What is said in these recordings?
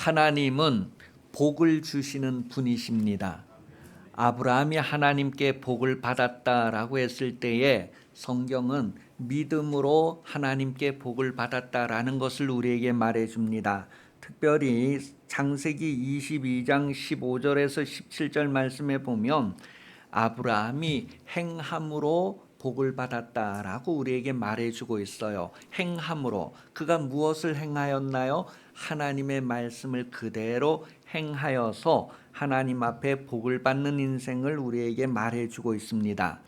하나님은 복을 주시는 분이십니다. 아브라함이 하나님께 복을 받았다라고 했을 때에 성경은 믿음으로 하나님께 복을 받았다라는 것을 우리에게 말해줍니다. 특별히 창세기 22장 15절에서 17절 말씀에 보면 아브라함이 행함으로 복을 받았다라고 우리에게 말해주고 있어요. 행함으로. 그가 무엇을 행하였나요? 하나님의 말씀을 그대로 행하여서 하나님 앞에 복을 받는 인생을 우리에게 말해주고 있습니다.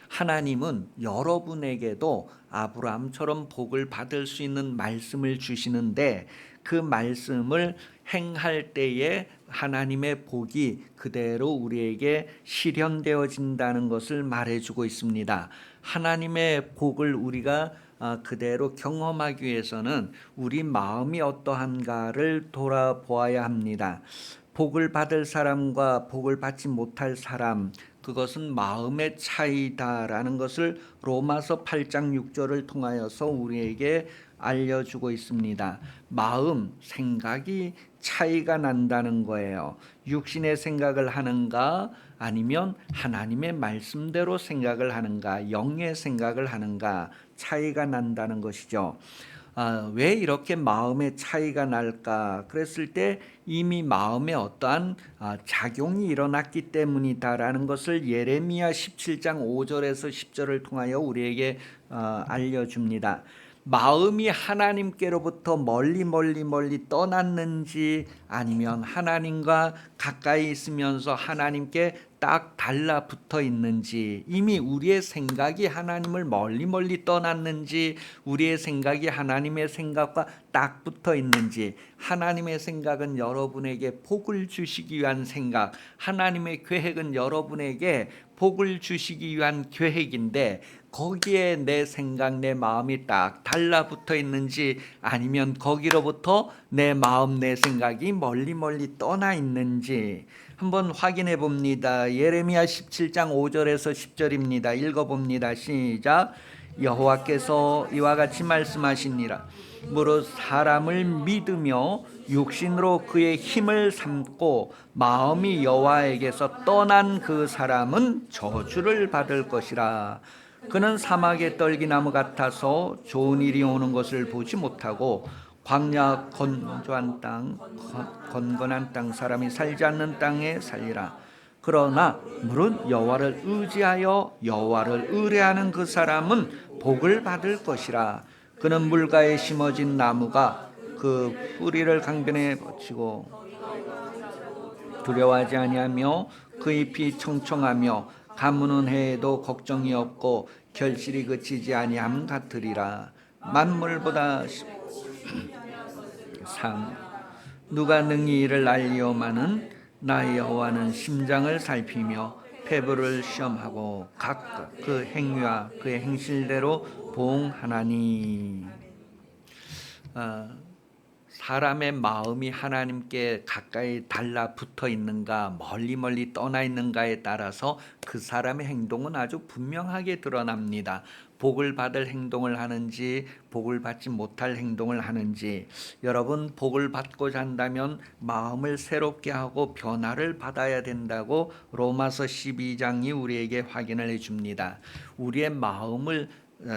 하나님은 여러분에게도 아브라함처럼 복을 받을 수 있는 말씀을 주시는데 그 말씀을 행할 때에 하나님의 복이 그대로 우리에게 실현되어진다는 것을 말해주고 있습니다. 하나님의 복을 우리가 그대로 경험하기 위해서는 우리 마음이 어떠한가를 돌아보아야 합니다. 복을 받을 사람과 복을 받지 못할 사람, 그것은 마음의 차이다라는 것을 로마서 8장 6절을 통하여서 우리에게 알려주고 있습니다. 마음, 생각이 차이가 난다는 거예요. 육신의 생각을 하는가 아니면 하나님의 말씀대로 생각을 하는가, 영의 생각을 하는가 차이가 난다는 것이죠. 왜 이렇게 마음의 차이가 날까? 그랬을 때 이미 마음에 어떠한 작용이 일어났기 때문이다라는 것을 예레미야 17장 5절에서 10절을 통하여 우리에게 알려줍니다. 마음이 하나님께로부터 멀리 떠났는지 아니면 하나님과 가까이 있으면서 하나님께 딱 달라붙어 있는지, 이미 우리의 생각이 하나님을 멀리 떠났는지 우리의 생각이 하나님의 생각과 딱 붙어 있는지, 하나님의 생각은 여러분에게 복을 주시기 위한 생각, 하나님의 계획은 여러분에게 복을 주시기 위한 계획인데 거기에 내 생각, 내 마음이 딱 달라붙어 있는지 아니면 거기로부터 내 마음, 내 생각이 멀리 떠나 있는지 한번 확인해 봅니다. 예레미야 17장 5절에서 10절입니다. 읽어봅니다. 시작. 여호와께서 이와 같이 말씀하시니라. 무릇 사람을 믿으며 육신으로 그의 힘을 삼고 마음이 여호와에게서 떠난 그 사람은 저주를 받을 것이라. 그는 사막의 떨기나무 같아서 좋은 일이 오는 것을 보지 못하고 광야 건조한 땅, 건건한 땅, 사람이 살지 않는 땅에 살리라. 그러나 무릇 여호와를 의지하여 여호와를 의뢰하는 그 사람은 복을 받을 것이라. 그는 물가에 심어진 나무가 그 뿌리를 강변에 뻗치고 두려워하지 아니하며 그 잎이 청청하며 가무는 해에도 걱정이 없고 결실이 그치지 아니함 같으리라. 만물보다 상 누가 능히 이를 알리오마는 나 여호와는 심장을 살피며 폐부를 시험하고 각각 그 행위와 그의 행실대로 보응하나니. 사람의 마음이 하나님께 가까이 달라붙어 있는가 멀리 떠나 있는가에 따라서 그 사람의 행동은 아주 분명하게 드러납니다. 복을 받을 행동을 하는지 복을 받지 못할 행동을 하는지. 여러분, 복을 받고자 한다면 마음을 새롭게 하고 변화를 받아야 된다고 로마서 12장이 우리에게 확인을 해줍니다. 우리의 마음을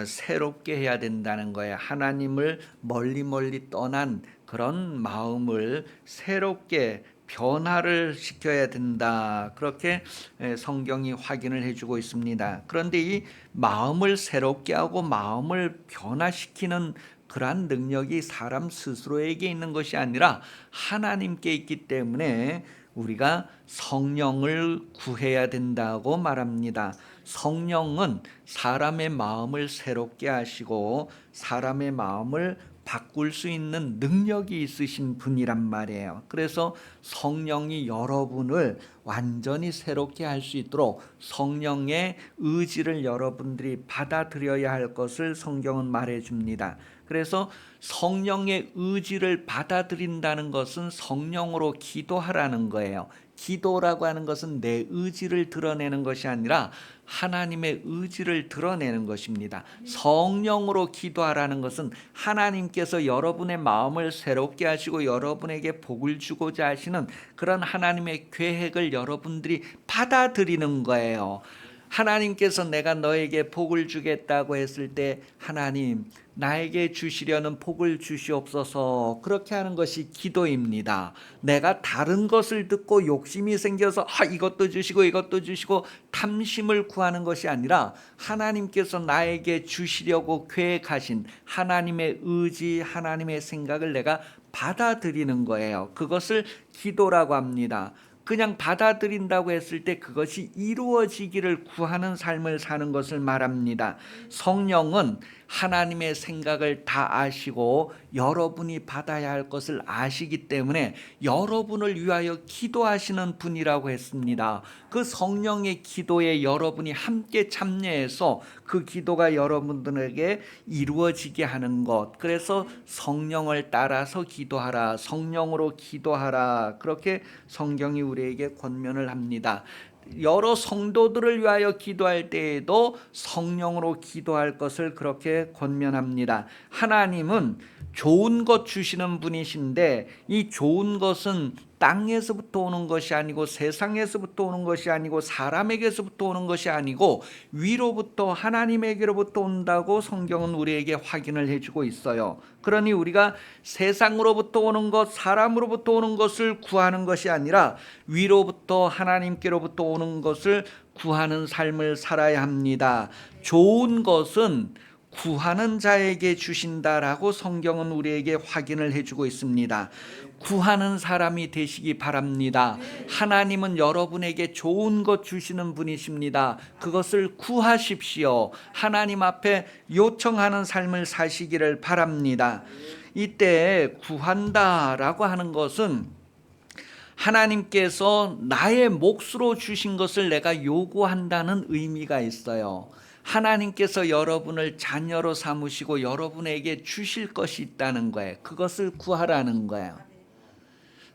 새롭게 해야 된다는 거예요. 하나님을 멀리 떠난 그런 마음을 새롭게 변화를 시켜야 된다. 그렇게 성경이 확인을 해주고 있습니다. 그런데 이 마음을 새롭게 하고 마음을 변화시키는 그러한 능력이 사람 스스로에게 있는 것이 아니라 하나님께 있기 때문에 우리가 성령을 구해야 된다고 말합니다. 성령은 사람의 마음을 새롭게 하시고 사람의 마음을 바꿀 수 있는 능력이 있으신 분이란 말이에요. 그래서 성령이 여러분을 완전히 새롭게 할 수 있도록 성령의 의지를 여러분들이 받아들여야 할 것을 성경은 말해줍니다. 그래서 성령의 의지를 받아들인다는 것은 성령으로 기도하라는 거예요. 기도라고 하는 것은 내 의지를 드러내는 것이 아니라 하나님의 의지를 드러내는 것입니다. 성령으로 기도하라는 것은 하나님께서 여러분의 마음을 새롭게 하시고 여러분에게 복을 주고자 하시는 그런 하나님의 계획을 여러분들이 받아들이는 거예요. 하나님께서 내가 너에게 복을 주겠다고 했을 때 하나님 나에게 주시려는 복을 주시옵소서, 그렇게 하는 것이 기도입니다. 내가 다른 것을 듣고 욕심이 생겨서 이것도 주시고 이것도 주시고 탐심을 구하는 것이 아니라 하나님께서 나에게 주시려고 계획하신 하나님의 의지, 하나님의 생각을 내가 받아들이는 거예요. 그것을 기도라고 합니다. 그냥 받아들인다고 했을 때 그것이 이루어지기를 구하는 삶을 사는 것을 말합니다. 성령은 하나님의 생각을 다 아시고 여러분이 받아야 할 것을 아시기 때문에 여러분을 위하여 기도하시는 분이라고 했습니다. 그 성령의 기도에 여러분이 함께 참여해서 그 기도가 여러분들에게 이루어지게 하는 것, 그래서 성령을 따라서 기도하라, 성령으로 기도하라, 그렇게 성경이 우리에게 권면을 합니다. 여러 성도들을 위하여 기도할 때에도 성령으로 기도할 것을 그렇게 권면합니다. 하나님은 좋은 것 주시는 분이신데 이 좋은 것은 땅에서부터 오는 것이 아니고 세상에서부터 오는 것이 아니고 사람에게서부터 오는 것이 아니고 위로부터 하나님에게로부터 온다고 성경은 우리에게 확인을 해주고 있어요. 그러니 우리가 세상으로부터 오는 것, 사람으로부터 오는 것을 구하는 것이 아니라 위로부터 하나님께로부터 오는 것을 구하는 삶을 살아야 합니다. 좋은 것은 구하는 자에게 주신다라고 성경은 우리에게 확인을 해주고 있습니다. 구하는 사람이 되시기 바랍니다. 하나님은 여러분에게 좋은 것 주시는 분이십니다. 그것을 구하십시오. 하나님 앞에 요청하는 삶을 사시기를 바랍니다. 이때 구한다라고 하는 것은 하나님께서 나의 몫으로 주신 것을 내가 요구한다는 의미가 있어요. 하나님께서 여러분을 자녀로 삼으시고 여러분에게 주실 것이 있다는 거예요. 그것을 구하라는 거예요.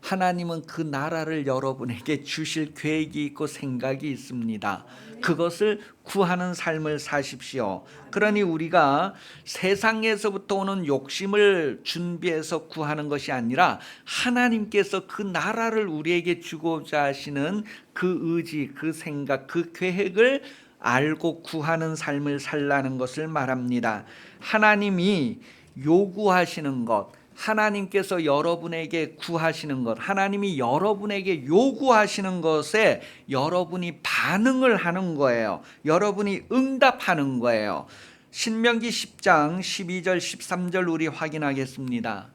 하나님은 그 나라를 여러분에게 주실 계획이 있고 생각이 있습니다. 그것을 구하는 삶을 사십시오. 그러니 우리가 세상에서부터 오는 욕심을 준비해서 구하는 것이 아니라 하나님께서 그 나라를 우리에게 주고자 하시는 그 의지, 그 생각, 그 계획을 알고 구하는 삶을 살라는 것을 말합니다. 하나님이 요구하시는 것, 하나님께서 여러분에게 구하시는 것, 하나님이 여러분에게 요구하시는 것에 여러분이 반응을 하는 거예요. 여러분이 응답하는 거예요. 신명기 10장 12절 13절 우리 확인하겠습니다.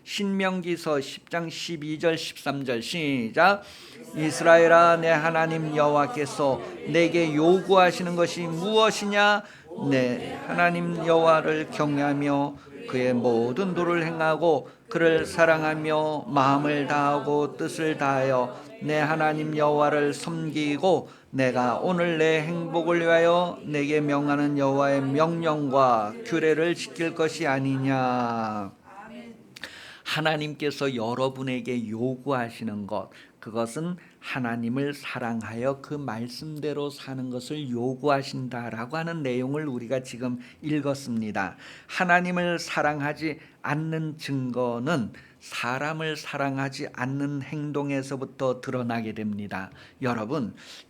신명기서 10장 12절 13절 시작. 이스라엘아, 내 하나님 여호와께서 내게 요구하시는 것이 무엇이냐? 내 하나님 여호와를 경외하며 그의 모든 도를 행하고 그를 사랑하며 마음을 다하고 뜻을 다하여 내 하나님 여호와를 섬기고 내가 오늘 내 행복을 위하여 내게 명하는 여호와의 명령과 규례를 지킬 것이 아니냐. 하나님께서 여러분에게 요구하시는 것, 그것은 하나님을 사랑하여 그 말씀대로 사는 것을 요구하신다라고 하는 내용을 우리가 지금 읽었습니다. 하나님을 사랑하지 않는 증거는 사람을 사랑하지 않는 행동에서부터 드러나게 됩니다.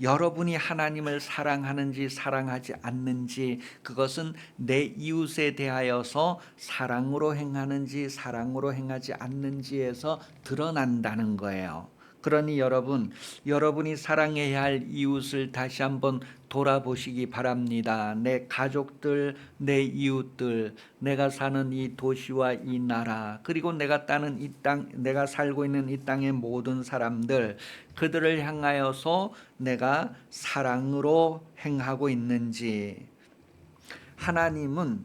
여러분이 하나님을 사랑하는지 사랑하지 않는지, 그것은 내 이웃에 대하여서 사랑으로 행하는지 사랑으로 행하지 않는지에서 드러난다는 거예요. 그러니 여러분이 사랑해야 할 이웃을 다시 한번 돌아보시기 바랍니다. 내 가족들, 내 이웃들, 내가 사는 이 도시와 이 나라, 그리고 내가 따는 이 땅, 내가 살고 있는 이 땅의 모든 사람들, 그들을 향하여서 내가 사랑으로 행하고 있는지. 하나님을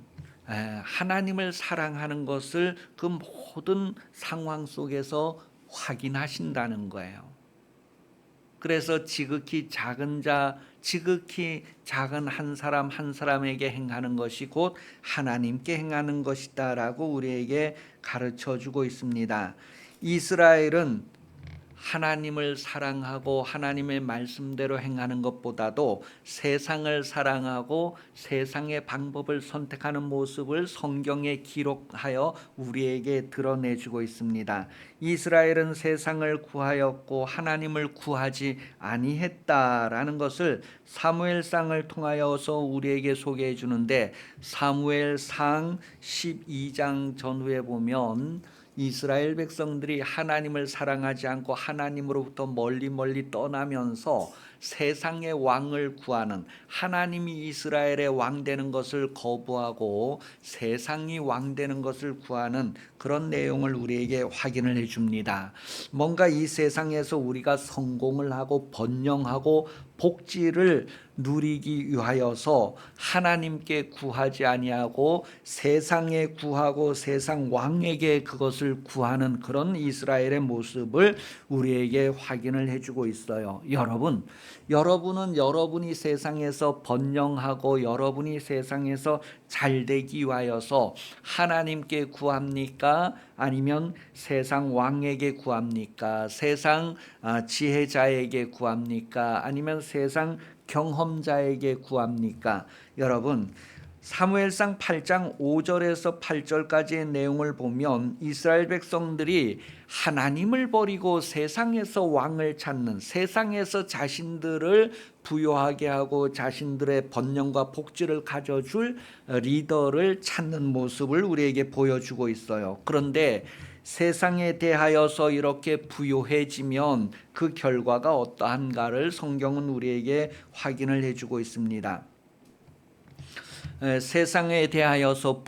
사랑하는 것을 그 모든 상황 속에서 확인하신다는 거예요. 그래서 지극히 작은 한 사람 한 사람에게 행하는 것이 곧 하나님께 행하는 것이다라고 우리에게 가르쳐 주고 있습니다. 이스라엘은 하나님을 사랑하고 하나님의 말씀대로 행하는 것보다도 세상을 사랑하고 세상의 방법을 선택하는 모습을 성경에 기록하여 우리에게 드러내주고 있습니다. 이스라엘은 세상을 구하였고 하나님을 구하지 아니했다라는 것을 사무엘상을 통하여서 우리에게 소개해 주는데, 사무엘상 12장 전후에 보면 이스라엘 백성들이 하나님을 사랑하지 않고 하나님으로부터 멀리 떠나면서 세상의 왕을 구하는, 하나님이 이스라엘의 왕 되는 것을 거부하고 세상이 왕 되는 것을 구하는 그런 내용을 우리에게 확인을 해줍니다. 뭔가 이 세상에서 우리가 성공을 하고 번영하고 복지를 누리기 위하여서 하나님께 구하지 아니하고 세상에 구하고 세상 왕에게 그것을 구하는 그런 이스라엘의 모습을 우리에게 확인을 해주고 있어요. 여러분은 여러분이 세상에서 번영하고 여러분이 세상에서 잘되기 위하여서 하나님께 구합니까? 아니면 세상 왕에게 구합니까? 세상 지혜자에게 구합니까? 아니면 세상 경험자에게 구합니까? 여러분, 사무엘상 8장 5절에서 8절까지의 내용을 보면 이스라엘 백성들이 하나님을 버리고 세상에서 왕을 찾는, 세상에서 자신들을 부요하게 하고 자신들의 번영과 복지를 가져줄 리더를 찾는 모습을 우리에게 보여주고 있어요. 그런데 세상에 대하여서 이렇게 부요해지면 그 결과가 어떠한가를 성경은 우리에게 확인을 해주고 있습니다. 세상에 대하여서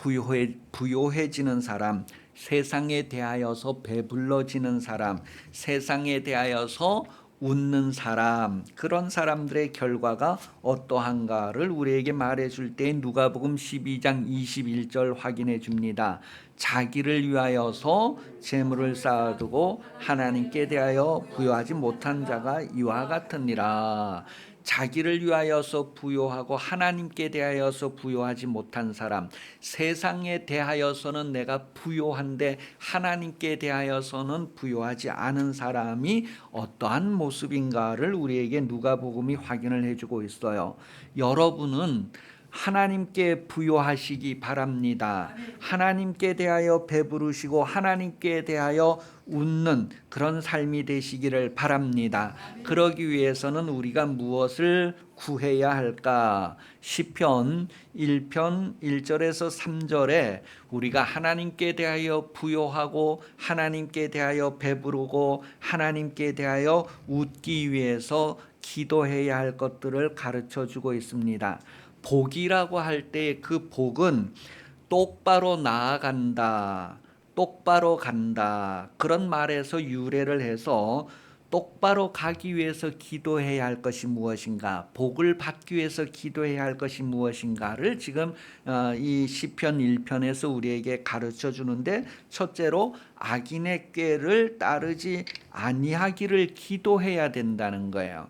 부요해지는 사람, 세상에 대하여서 배불러지는 사람, 세상에 대하여서 웃는 사람, 그런 사람들의 결과가 어떠한가를 우리에게 말해줄 때 누가복음 12장 21절 확인해 줍니다. 자기를 위하여서 재물을 쌓아두고 하나님께 대하여 부요하지 못한 자가 이와 같으니라. 자기를 위하여서 부요하고 하나님께 대하여서 부요하지 못한 사람, 세상에 대하여서는 내가 부요한데 하나님께 대하여서는 부요하지 않은 사람이 어떠한 모습인가를 우리에게 누가복음이 확인을 해주고 있어요. 여러분은 하나님께 부요하시기 바랍니다. 하나님께 대하여 배부르시고 하나님께 대하여 웃는 그런 삶이 되시기를 바랍니다. 그러기 위해서는 우리가 무엇을 구해야 할까? 시편 1편 1절에서 3절에 우리가 하나님께 대하여 부요하고 하나님께 대하여 배부르고 하나님께 대하여 웃기 위해서 기도해야 할 것들을 가르쳐 주고 있습니다. 복이라고 할 때 그 복은 똑바로 나아간다, 똑바로 간다, 그런 말에서 유래를 해서 똑바로 가기 위해서 기도해야 할 것이 무엇인가, 복을 받기 위해서 기도해야 할 것이 무엇인가를 지금 이 시편 1편에서 우리에게 가르쳐 주는데, 첫째로 악인의 꾀를 따르지 아니하기를 기도해야 된다는 거예요.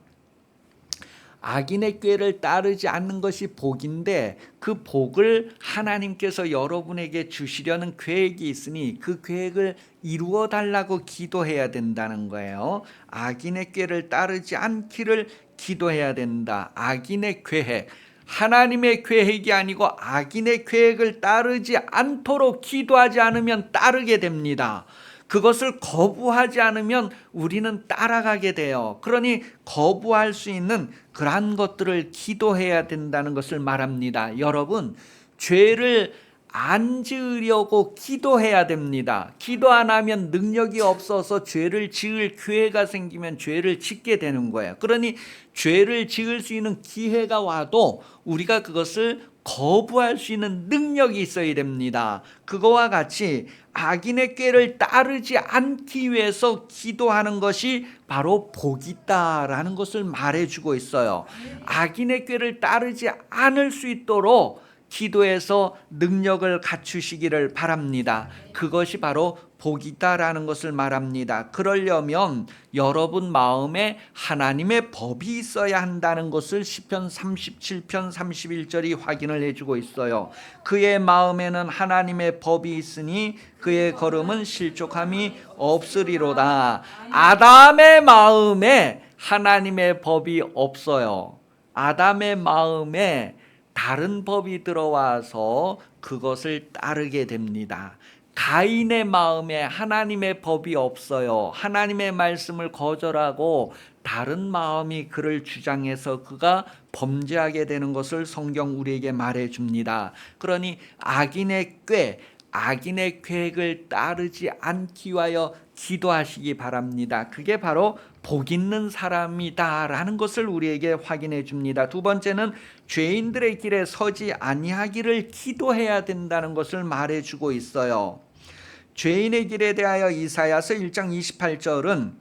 악인의 꾀를 따르지 않는 것이 복인데 그 복을 하나님께서 여러분에게 주시려는 계획이 있으니 그 계획을 이루어 달라고 기도해야 된다는 거예요. 악인의 꾀를 따르지 않기를 기도해야 된다. 악인의 계획, 하나님의 계획이 아니고 악인의 계획을 따르지 않도록 기도하지 않으면 따르게 됩니다. 그것을 거부하지 않으면 우리는 따라가게 돼요. 그러니 거부할 수 있는 그러한 것들을 기도해야 된다는 것을 말합니다. 여러분, 죄를 안 지으려고 기도해야 됩니다. 기도 안 하면 능력이 없어서 죄를 지을 기회가 생기면 죄를 짓게 되는 거예요. 그러니 죄를 지을 수 있는 기회가 와도 우리가 그것을 거부할 수 있는 능력이 있어야 됩니다. 그거와 같이 악인의 꾀를 따르지 않기 위해서 기도하는 것이 바로 복이 있다라는 것을 말해주고 있어요. 악인의 꾀를 따르지 않을 수 있도록 기도해서 능력을 갖추시기를 바랍니다. 그것이 바로 복이다라는 것을 말합니다. 그러려면 여러분 마음에 하나님의 법이 있어야 한다는 것을 시편 37편 31절이 확인을 해주고 있어요. 그의 마음에는 하나님의 법이 있으니 그의 걸음은 실족함이 없으리로다. 아담의 마음에 하나님의 법이 없어요. 아담의 마음에 다른 법이 들어와서 그것을 따르게 됩니다. 가인의 마음에 하나님의 법이 없어요. 하나님의 말씀을 거절하고 다른 마음이 그를 주장해서 그가 범죄하게 되는 것을 성경 우리에게 말해 줍니다. 그러니 악인의 꾀, 악인의 계획을 따르지 않기 위하여 기도하시기 바랍니다. 그게 바로 복 있는 사람이다라는 것을 우리에게 확인해 줍니다. 두 번째는 죄인들의 길에 서지 아니하기를 기도해야 된다는 것을 말해 주고 있어요. 죄인의 길에 대하여 이사야서 1장 28절은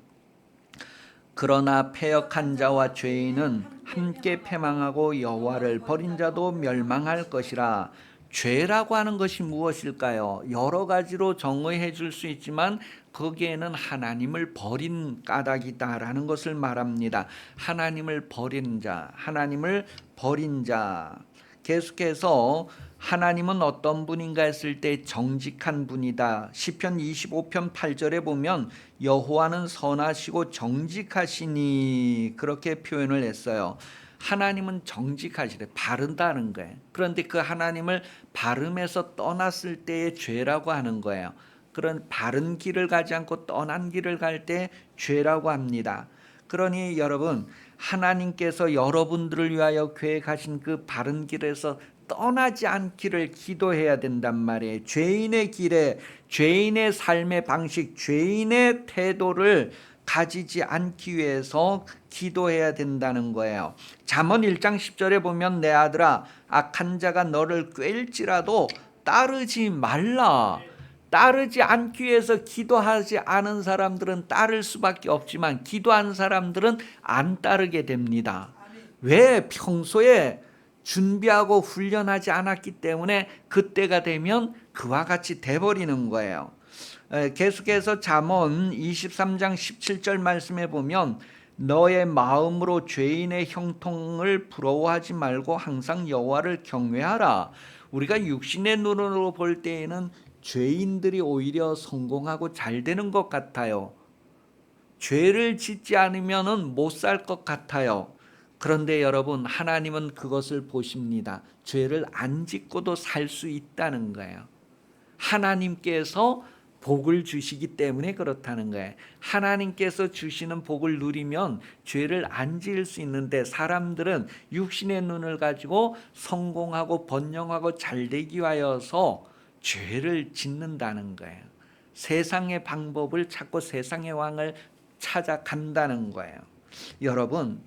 그러나 패역한 자와 죄인은 함께 패망하고 여호와를 버린 자도 멸망할 것이라. 죄라고 하는 것이 무엇일까요? 여러 가지로 정의해 줄 수 있지만 거기에는 하나님을 버린 까닭이다라는 것을 말합니다. 하나님을 버린 자, 하나님을 버린 자. 계속해서 하나님은 어떤 분인가 했을 때 정직한 분이다. 시편 25편 8절에 보면 여호와는 선하시고 정직하시니 그렇게 표현을 했어요. 하나님은 정직하시래, 바른다는 거예요. 그런데 그 하나님을 바름에서 떠났을 때의 죄라고 하는 거예요. 그런 바른 길을 가지 않고 떠난 길을 갈 때 죄라고 합니다. 그러니 여러분, 하나님께서 여러분들을 위하여 계획하신 그 바른 길에서 떠나지 않기를 기도해야 된단 말이에요. 죄인의 길에, 죄인의 삶의 방식, 죄인의 태도를 가지지 않기 위해서 기도해야 된다는 거예요. 잠언 1장 10절에 보면 내 아들아 악한 자가 너를 꾀일지라도 따르지 말라. 따르지 않기 위해서 기도하지 않은 사람들은 따를 수밖에 없지만 기도한 사람들은 안 따르게 됩니다. 왜? 평소에 준비하고 훈련하지 않았기 때문에 그때가 되면 그와 같이 돼버리는 거예요. 계속해서 잠언 23장 17절 말씀에 보면 너의 마음으로 죄인의 형통을 부러워하지 말고 항상 여호와를 경외하라. 우리가 육신의 눈으로 볼 때에는 죄인들이 오히려 성공하고 잘 되는 것 같아요. 죄를 짓지 않으면 못 살 것 같아요. 그런데 여러분, 하나님은 그것을 보십니다. 죄를 안 짓고도 살 수 있다는 거예요. 하나님께서 복을 주시기 때문에 그렇다는 거예요. 하나님께서 주시는 복을 누리면 죄를 안 지을 수 있는데 사람들은 육신의 눈을 가지고 성공하고 번영하고 잘되기 위하여서 죄를 짓는다는 거예요. 세상의 방법을 찾고 세상의 왕을 찾아간다는 거예요. 여러분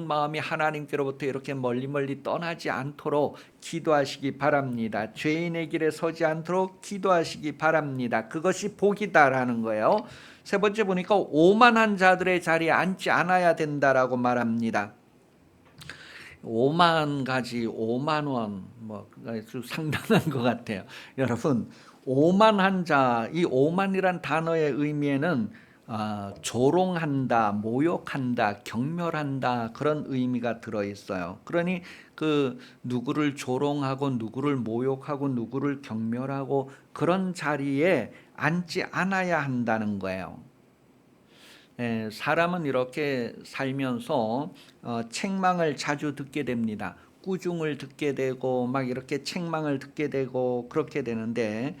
마음이 하나님께로부터 이렇게 멀리 떠나지 않도록 기도하시기 바랍니다. 죄인의 길에 서지 않도록 기도하시기 바랍니다. 그것이 복이다라는 거예요. 세 번째 보니까 오만한 자들의 자리에 앉지 않아야 된다라고 말합니다. 5만 가지 5만 원 아주 상당한 것 같아요. 여러분, 오만한 자, 이 오만이란 단어의 의미에는 조롱한다, 모욕한다, 경멸한다 그런 의미가 들어 있어요. 그러니 그 누구를 조롱하고 누구를 모욕하고 누구를 경멸하고 그런 자리에 앉지 않아야 한다는 거예요. 사람은 이렇게 살면서 책망을 자주 듣게 됩니다. 꾸중을 듣게 되고 막 이렇게 책망을 듣게 되고 그렇게 되는데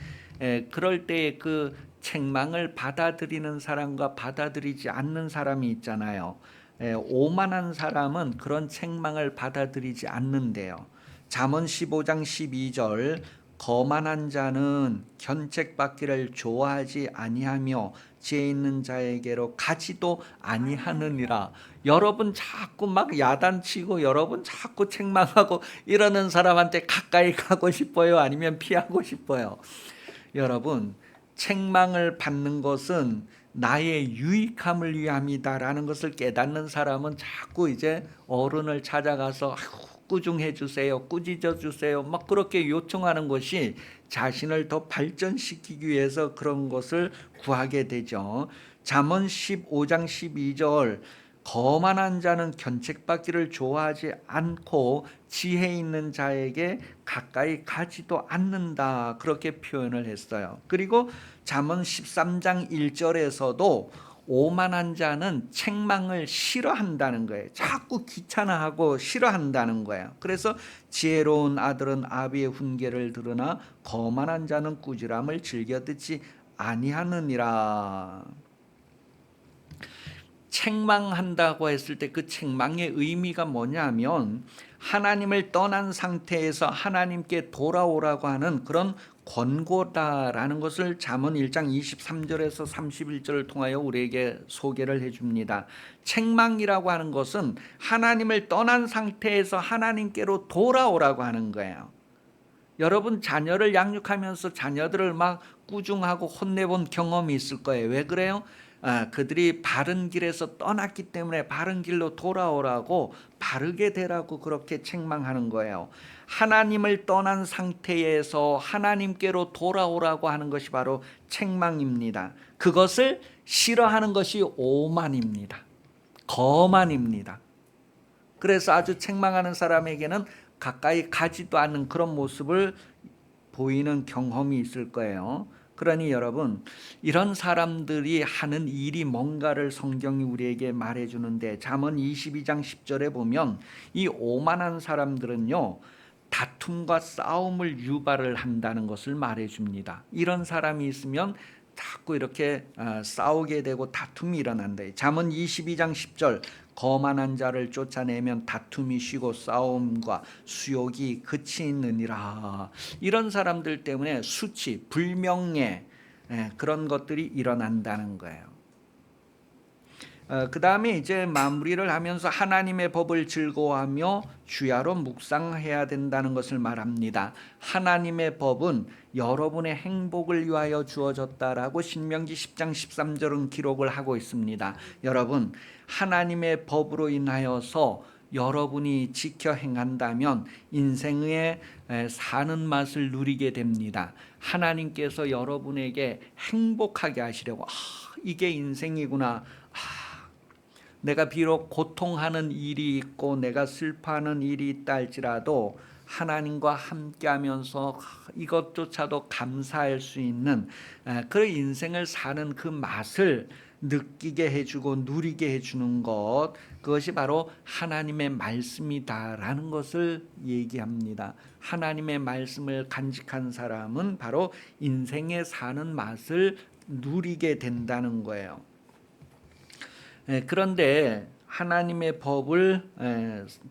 그럴 때 그 책망을 받아들이는 사람과 받아들이지 않는 사람이 있잖아요. 오만한 사람은 그런 책망을 받아들이지 않는데요. 잠언 15장 12절 거만한 자는 견책받기를 좋아하지 아니하며 지혜 있는 자에게로 가지도 아니하느니라. 여러분 자꾸 막 야단치고 여러분 자꾸 책망하고 이러는 사람한테 가까이 가고 싶어요? 아니면 피하고 싶어요? 여러분, 책망을 받는 것은 나의 유익함을 위함이다라는 것을 깨닫는 사람은 자꾸 이제 어른을 찾아가서 꾸중해 주세요, 꾸짖어 주세요, 막 그렇게 요청하는 것이 자신을 더 발전시키기 위해서 그런 것을 구하게 되죠. 잠언 15장 12절, 거만한 자는 견책받기를 좋아하지 않고 지혜 있는 자에게 가까이 가지도 않는다, 그렇게 표현을 했어요. 그리고 잠언 13장 1절에서도 오만한 자는 책망을 싫어한다는 거예요. 자꾸 귀찮아하고 싫어한다는 거예요. 그래서 지혜로운 아들은 아비의 훈계를 들으나 거만한 자는 꾸지람을 즐겨 듣지 아니하느니라. 책망한다고 했을 때 그 책망의 의미가 뭐냐면 하나님을 떠난 상태에서 하나님께 돌아오라고 하는 그런 권고다라는 것을 잠언 1장 23절에서 31절을 통하여 우리에게 소개를 해줍니다. 책망이라고 하는 것은 하나님을 떠난 상태에서 하나님께로 돌아오라고 하는 거예요. 여러분 자녀를 양육하면서 자녀들을 막 꾸중하고 혼내본 경험이 있을 거예요. 왜 그래요? 그들이 바른 길에서 떠났기 때문에 바른 길로 돌아오라고, 바르게 되라고 그렇게 책망하는 거예요. 하나님을 떠난 상태에서 하나님께로 돌아오라고 하는 것이 바로 책망입니다. 그것을 싫어하는 것이 오만입니다. 거만입니다. 그래서 아주 책망하는 사람에게는 가까이 가지도 않는 그런 모습을 보이는 경험이 있을 거예요. 그러니 여러분, 이런 사람들이 하는 일이 뭔가를 성경이 우리에게 말해주는데, 잠언 22장 10절에 보면 이 오만한 사람들은요, 다툼과 싸움을 유발을 한다는 것을 말해줍니다. 이런 사람이 있으면 자꾸 이렇게 싸우게 되고 다툼이 일어난다. 잠언 22장 10절, 거만한 자를 쫓아내면 다툼이 쉬고 싸움과 수욕이 그치느니라. 이런 사람들 때문에 수치, 불명예, 그런 것들이 일어난다는 거예요. 그 다음에 이제 마무리를 하면서 하나님의 법을 즐거워하며 주야로 묵상해야 된다는 것을 말합니다. 하나님의 법은 여러분의 행복을 위하여 주어졌다라고 신명기 10장 13절은 기록을 하고 있습니다. 여러분, 하나님의 법으로 인하여서 여러분이 지켜 행한다면 인생의 사는 맛을 누리게 됩니다. 하나님께서 여러분에게 행복하게 하시려고, 이게 인생이구나, 내가 비록 고통하는 일이 있고 내가 슬퍼하는 일이 있다 할지라도 하나님과 함께하면서 이것조차도 감사할 수 있는 그 인생을 사는 그 맛을 느끼게 해주고 누리게 해주는 것, 그것이 바로 하나님의 말씀이다라는 것을 얘기합니다. 하나님의 말씀을 간직한 사람은 바로 인생에 사는 맛을 누리게 된다는 거예요. 그런데 하나님의 법을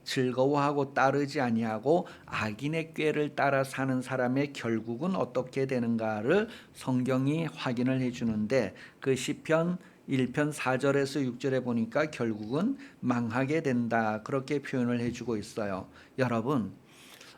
즐거워하고 따르지 아니하고 악인의 꾀를 따라 사는 사람의 결국은 어떻게 되는가를 성경이 확인을 해주는데, 그 시편 1편 4절에서 6절에 보니까 결국은 망하게 된다, 그렇게 표현을 해주고 있어요. 여러분,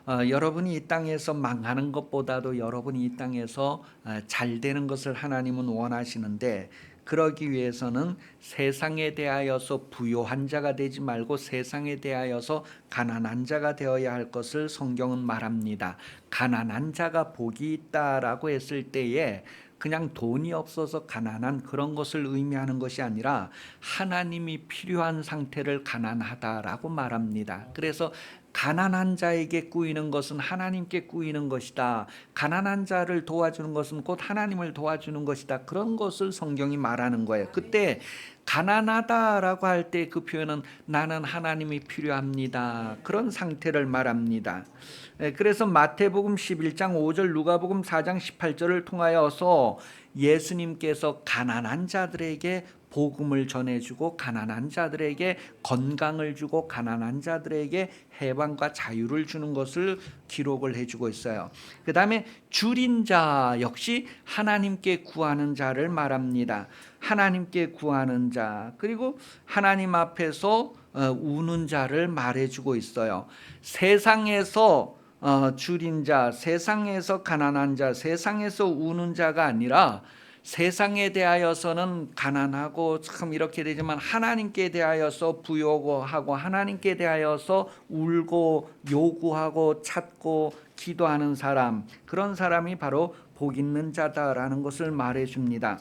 여러분이 이 땅에서 망하는 것보다도 여러분이 이 땅에서 잘 되는 것을 하나님은 원하시는데, 그러기 위해서는 세상에 대하여서 부요한 자가 되지 말고 세상에 대하여서 가난한 자가 되어야 할 것을 성경은 말합니다. 가난한 자가 복이 있다라고 했을 때에 그냥 돈이 없어서 가난한 그런 것을 의미하는 것이 아니라 하나님이 필요한 상태를 가난하다라고 말합니다. 그래서 가난한 자에게 꾸이는 것은 하나님께 꾸이는 것이다. 가난한 자를 도와주는 것은 곧 하나님을 도와주는 것이다. 그런 것을 성경이 말하는 거예요. 그때 가난하다라고 할 때 그 표현은 나는 하나님이 필요합니다, 그런 상태를 말합니다. 그래서 마태복음 11장 5절, 누가복음 4장 18절을 통하여서 예수님께서 가난한 자들에게 복음을 전해주고 가난한 자들에게 건강을 주고 가난한 자들에게 해방과 자유를 주는 것을 기록을 해주고 있어요. 그 다음에 줄인 자 역시 하나님께 구하는 자를 말합니다. 하나님께 구하는 자, 그리고 하나님 앞에서 우는 자를 말해주고 있어요. 세상에서 줄인 자, 세상에서 가난한 자, 세상에서 우는 자가 아니라 세상에 대하여서는 가난하고 참 이렇게 되지만 하나님께 대하여서 부요하고 하나님께 대하여서 울고 요구하고 찾고 기도하는 사람, 그런 사람이 바로 복 있는 자다라는 것을 말해 줍니다.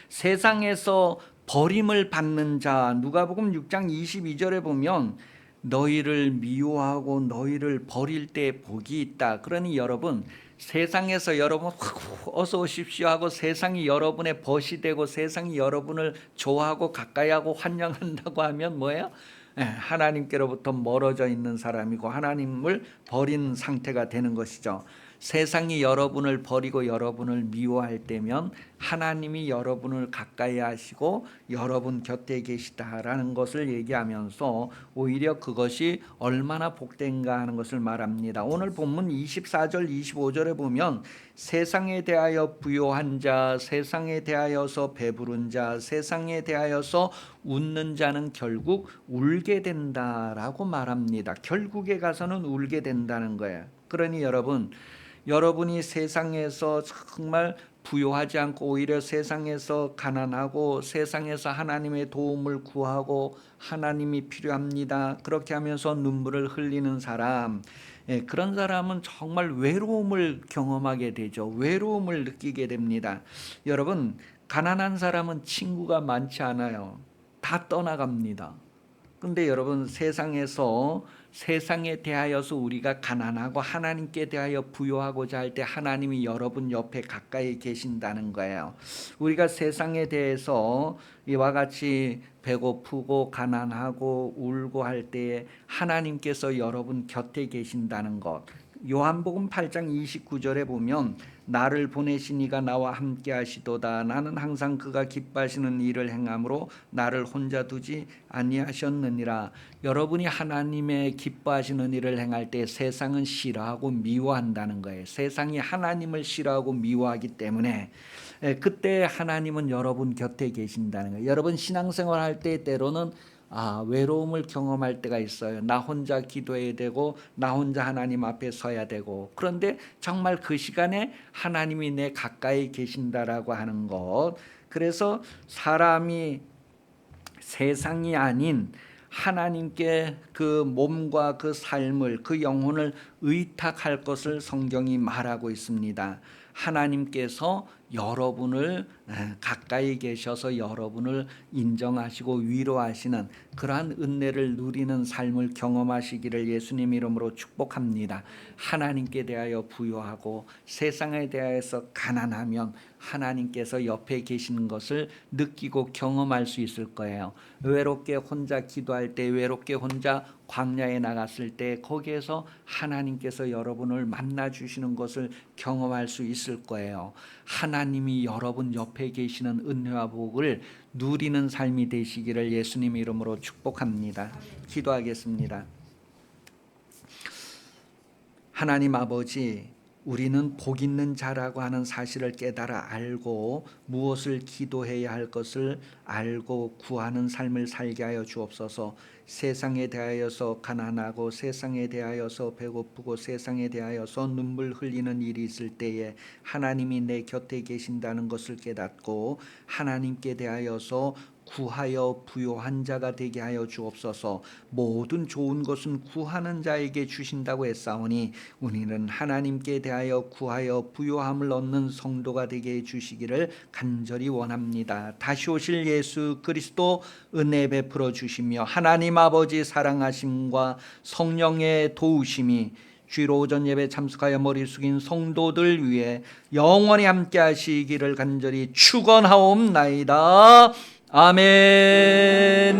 세상에서 버림을 받는 자, 누가복음 6장 22절에 보면 너희를 미워하고 너희를 버릴 때 복이 있다. 그러니 여러분, 세상에서 여러분 어서 오십시오 하고 세상이 여러분의 벗이 되고 세상이 여러분을 좋아하고 가까이하고 환영한다고 하면 뭐예요? 하나님께로부터 멀어져 있는 사람이고 하나님을 버린 상태가 되는 것이죠. 세상이 여러분을 버리고 여러분을 미워할 때면 하나님이 여러분을 가까이 하시고 여러분 곁에 계시다라는 것을 얘기하면서 오히려 그것이 얼마나 복된가 하는 것을 말합니다. 오늘 본문 24절 25절에 보면 세상에 대하여 부요한 자, 세상에 대하여서 배부른 자, 세상에 대하여서 웃는 자는 결국 울게 된다라고 말합니다. 결국에 가서는 울게 된다는 거예요. 그러니 여러분이 세상에서 정말 부요하지 않고 오히려 세상에서 가난하고 세상에서 하나님의 도움을 구하고 하나님이 필요합니다. 그렇게 하면서 눈물을 흘리는 사람, 그런 사람은 정말 외로움을 경험하게 되죠. 외로움을 느끼게 됩니다. 여러분, 가난한 사람은 친구가 많지 않아요. 다 떠나갑니다. 근데 여러분, 세상에 대하여서 우리가 가난하고 하나님께 대하여 부요하고자 할 때 하나님이 여러분 옆에 가까이 계신다는 거예요. 우리가 세상에 대해서 이와 같이 배고프고 가난하고 울고 할 때에 하나님께서 여러분 곁에 계신다는 것. 요한복음 8장 29절에 보면 나를 보내신 이가 나와 함께 하시도다. 나는 항상 그가 기뻐하시는 일을 행함으로 나를 혼자 두지 아니하셨느니라. 여러분이 하나님의 기뻐하시는 일을 행할 때 세상은 싫어하고 미워한다는 거예요. 세상이 하나님을 싫어하고 미워하기 때문에 그때 하나님은 여러분 곁에 계신다는 거예요. 여러분 신앙생활 할 때 때로는 외로움을 경험할 때가 있어요. 나 혼자 기도해야 되고 나 혼자 하나님 앞에 서야 되고, 그런데 정말 그 시간에 하나님이 내 가까이 계신다라고 하는 것. 그래서 사람이 세상이 아닌 하나님께 그 몸과 그 삶을, 그 영혼을 의탁할 것을 성경이 말하고 있습니다. 하나님께서 여러분을 가까이 계셔서 여러분을 인정하시고 위로하시는 그러한 은혜를 누리는 삶을 경험하시기를 예수님 이름으로 축복합니다. 하나님께 대하여 부요하고 세상에 대하여서 가난하면 하나님께서 옆에 계시는 것을 느끼고 경험할 수 있을 거예요. 외롭게 혼자 기도할 때, 외롭게 혼자 광야에 나갔을 때 거기에서 하나님께서 여러분을 만나 주시는 것을 경험할 수 있을 거예요. 하나님이 여러분 옆에 계시는 은혜와 복을 누리는 삶이 되시기를 예수님 이름으로 축복합니다. 기도하겠습니다. 하나님 아버지, 우리는 복 있는 자라고 하는 사실을 깨달아 알고 무엇을 기도해야 할 것을 알고 구하는 삶을 살게 하여 주옵소서. 세상에 대하여서 가난하고 세상에 대하여서 배고프고 세상에 대하여서 눈물 흘리는 일이 있을 때에 하나님이 내 곁에 계신다는 것을 깨닫고 하나님께 대하여서 구하여 부요한 자가 되게 하여 주옵소서. 모든 좋은 것은 구하는 자에게 주신다고 했사오니 우리는 하나님께 대하여 구하여 부요함을 얻는 성도가 되게 해 주시기를 간절히 원합니다. 다시 오실 예수 그리스도 은혜 베풀어 주시며 하나님 아버지 사랑하심과 성령의 도우심이 주일 오전 예배 참석하여 머리 숙인 성도들 위해 영원히 함께 하시기를 간절히 축원하옵나이다. 아멘.